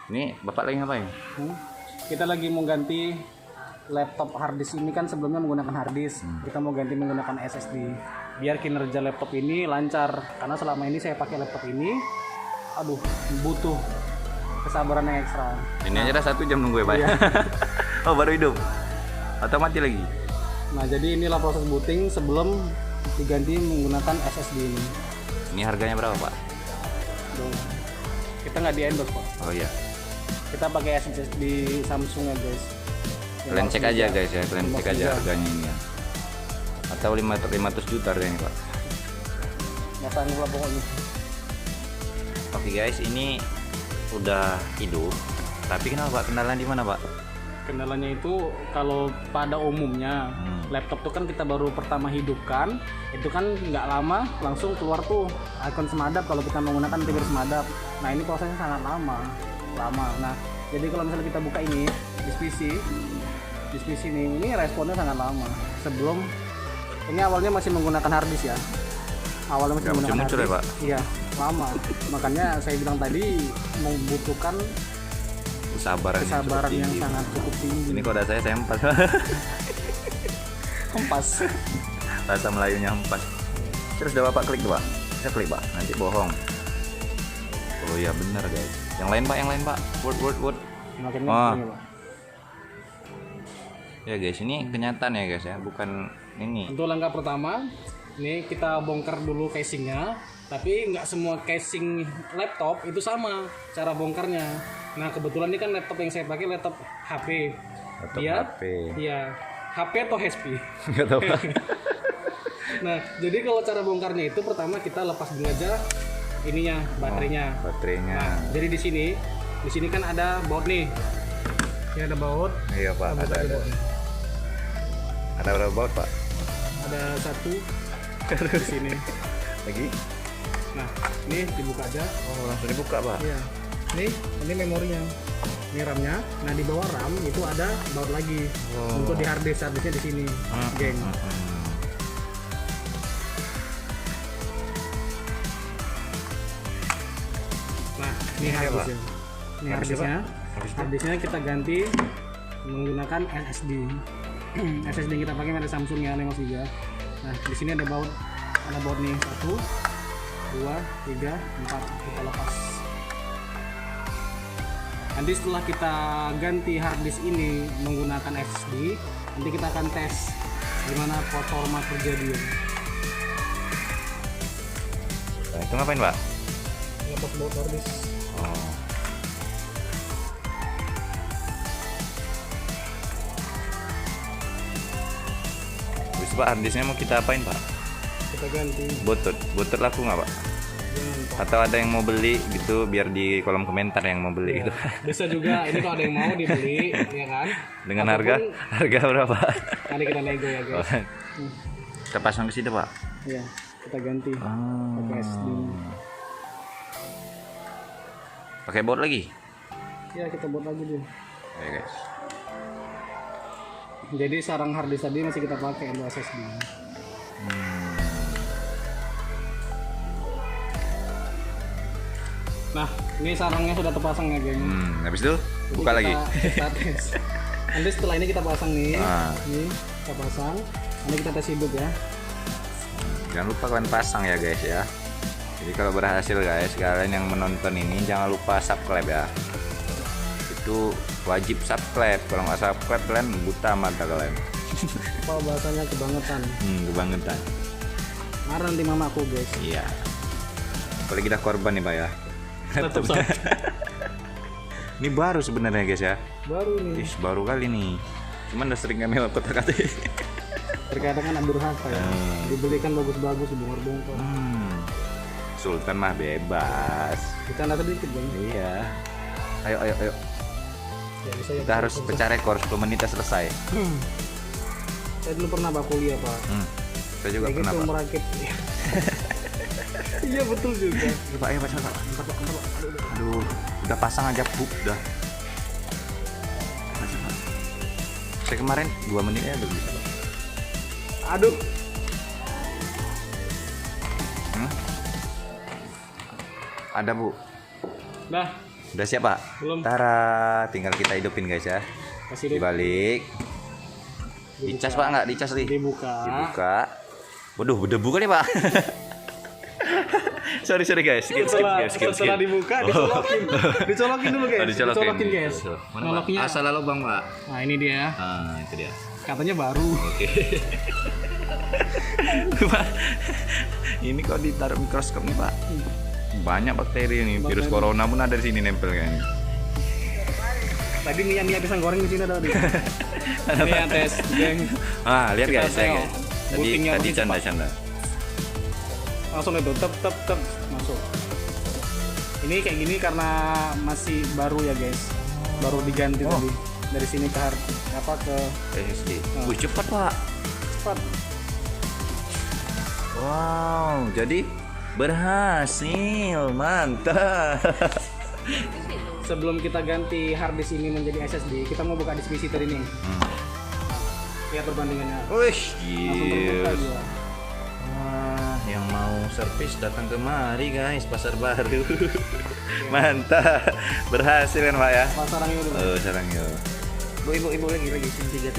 Ini Bapak lagi ngapain? Kita lagi mau ganti laptop harddisk ini, kan sebelumnya menggunakan harddisk. Kita mau ganti menggunakan SSD biar kinerja laptop ini lancar. Karena selama ini saya pakai laptop ini, aduh, butuh kesabaran yang ekstra. Ini aja dah 1 jam nunggu ya Pak. Iya. Oh baru hidup? Atau mati lagi? Nah, jadi inilah proses booting sebelum diganti menggunakan SSD ini. Ini harganya berapa Pak? Tuh. Kita nggak di endorse Pak. Oh iya. Kita pakai SSD Samsung ya guys. Kalian cek aja guys ya, kalian cek aja 503. harganya ini ya. Atau 500 juta harganya Pak. Nggak sanggup lah pokoknya. Oke guys, ini udah hidup. Tapi kenapa Pak? Kendalanya di mana Pak? Kendalanya itu kalau pada umumnya laptop tuh kan kita baru pertama hidupkan, itu kan nggak lama langsung keluar tuh icon semadap kalau kita menggunakan antivirus semadap. Nah ini prosesnya sangat lama. Nah jadi kalau misalnya kita buka ini di PC ini responnya sangat lama. Sebelum ini awalnya masih menggunakan harddisk ya. Awalnya masih Nggak menggunakan muncul-muncul ya, harddisk. Iya lama. Makanya saya bilang tadi membutuhkan kesabaran yang sangat cukup tinggi. Ini kode saya empat. Hempas. Bahasa Melayunya empat. Terus udah Bapak klik tuh Pak. Saya klik Pak, nanti bohong. Oh iya benar guys. Yang lain Pak. Word. Makin Oh. ini, Pak. Ya guys, ini kenyataan ya guys ya, bukan ini. Untuk langkah pertama, ini kita bongkar dulu casingnya. Tapi nggak semua casing laptop itu sama cara bongkarnya. Nah kebetulan ini kan laptop yang saya pakai laptop HP. Laptop Dia, HP. Iya, HP atau HP. Enggak tahu Pak. Nah jadi kalau cara bongkarnya itu pertama kita lepas dulu aja ininya, baterainya. Baterainya. Nah, jadi di sini kan ada baut nih. Ini ada baut. Iya Pak, Kita buka aja ada. bautnya. Ada berapa baut Pak? Ada satu di sini. Lagi? Nah, ini dibuka aja. Oh, langsung dibuka Pak. Iya. Ini memorinya. Ini RAM-nya. Nah, di bawah RAM itu ada baut lagi. Oh. Untuk di harddisknya di sini, geng. Nah, ini Ini apa? harddisknya. Ini harddisknya. Habis itu? Harddisknya kita ganti menggunakan SSD. SSD yang kita pakai merek Samsung ya, Lemos 3. Nah, di sini ada baut nih 1, 2, 3, 4. Kita lepas. Nanti setelah kita ganti harddisk ini menggunakan SSD, nanti kita akan tes gimana performa kerja dia. Nah, itu ngapain Pak? Lepas baut harddisk. Oh. Terus Pak, harddisknya mau kita apain Pak? Kita ganti. Butut laku nggak Pak? Jangan, Pak. Atau ada yang mau beli gitu biar di kolom komentar yang mau beli Ya, gitu. bisa juga ini kalau ada yang mau dibeli ya kan. Dengan Ataupun harga berapa? nanti kita nego ya Oh, guys. kita pasang ke situ Pak. Iya, kita ganti pakai SD. Pakai baut lagi. Ya kita buat lagi dulu. Ya guys. Jadi sarang harddisk tadi masih kita pakai untuk SSD. Nah, ini sarangnya sudah terpasang ya, geng. Habis itu Jadi buka lagi. kita tes. Nanti setelah ini kita pasang nih. Ah. Ini kita pasang. Nanti kita tes hidup ya. Jangan lupa kalian pasang ya guys ya. Jadi kalau berhasil guys, kalian yang menonton ini jangan lupa subscribe ya. Itu wajib subscribe. Kalau nggak subscribe kalian buta mata kalian. Apa bahasanya kebangetan. Kebangetan. Marah nanti mamaku guys. Iya. Apalagi kita korban nih Pak ya. Tetap satu. Ini baru sebenarnya guys ya. Baru nih. Baru kali nih. Cuman udah sering kami kotak-katik. Terkadang kan ambil hak ya. Dibelikan bagus-bagus dibongkar-bongkar. Sultan mah bebas. Kita nanti dikit bang. Iya. Ayo. Ya, bisa ya. Kita harus pecah rekor 10 menit selesai. Saya dulu pernah Pak kuliah Pak. Saya juga Kayak pernah gitu Pak. merakit. Iya betul juga. Ayo Pak, ayo Pak. Aduh, udah pasang aja Bu, udah. Masih, Pak. Saya kemarin 2 menit ya udah bisa Pak. Aduh. Ada Bu. Nah, Udah siap Pak? Belum. Tara, tinggal kita hidupin guys ya. Kasih dulu. Dibalik. Dicas Pak nggak? Dicas nih. Dibuka. Dibuka. Waduh, berdebu kali Pak. sorry guys. Skip. Setelah dibuka, dicolokin. Dicolokin dulu guys. Dicolokin guys. Mana Pak? Noloknya. Asal lubang Pak. Nah ini dia. Ah, itu dia. Katanya baru. Oke. Pak, ini kok ditaruh mikroskop nih Pak. Banyak bakteri nih. Virus corona pun ada di sini nempel kan. Tadi nih pisang goreng di sini ada tadi. Ini yang tes, geng. Ah, lihat guys, Kita ya. Butingnya Tadi masih canda. Langsung itu tep masuk. Ini kayak gini karena masih baru ya guys. Baru diganti tadi. Dari sini ke ke SSD. Wih, cepat Pak. cepat. Wow, jadi berhasil, mantap. Sebelum kita ganti hard disk ini menjadi SSD, kita mau buka disk visitor ini. Lihat perbandingannya. Wih, Langsung terbuka gila. dia. Wah, yang mau servis datang kemari guys, pasar baru. Mantap, berhasil kan Pak ya? Pasarangnya dulu. Oh, sarangnya. Ibu lagi sini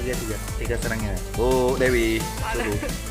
tiga sarangnya. Oh, Dewi, suruh.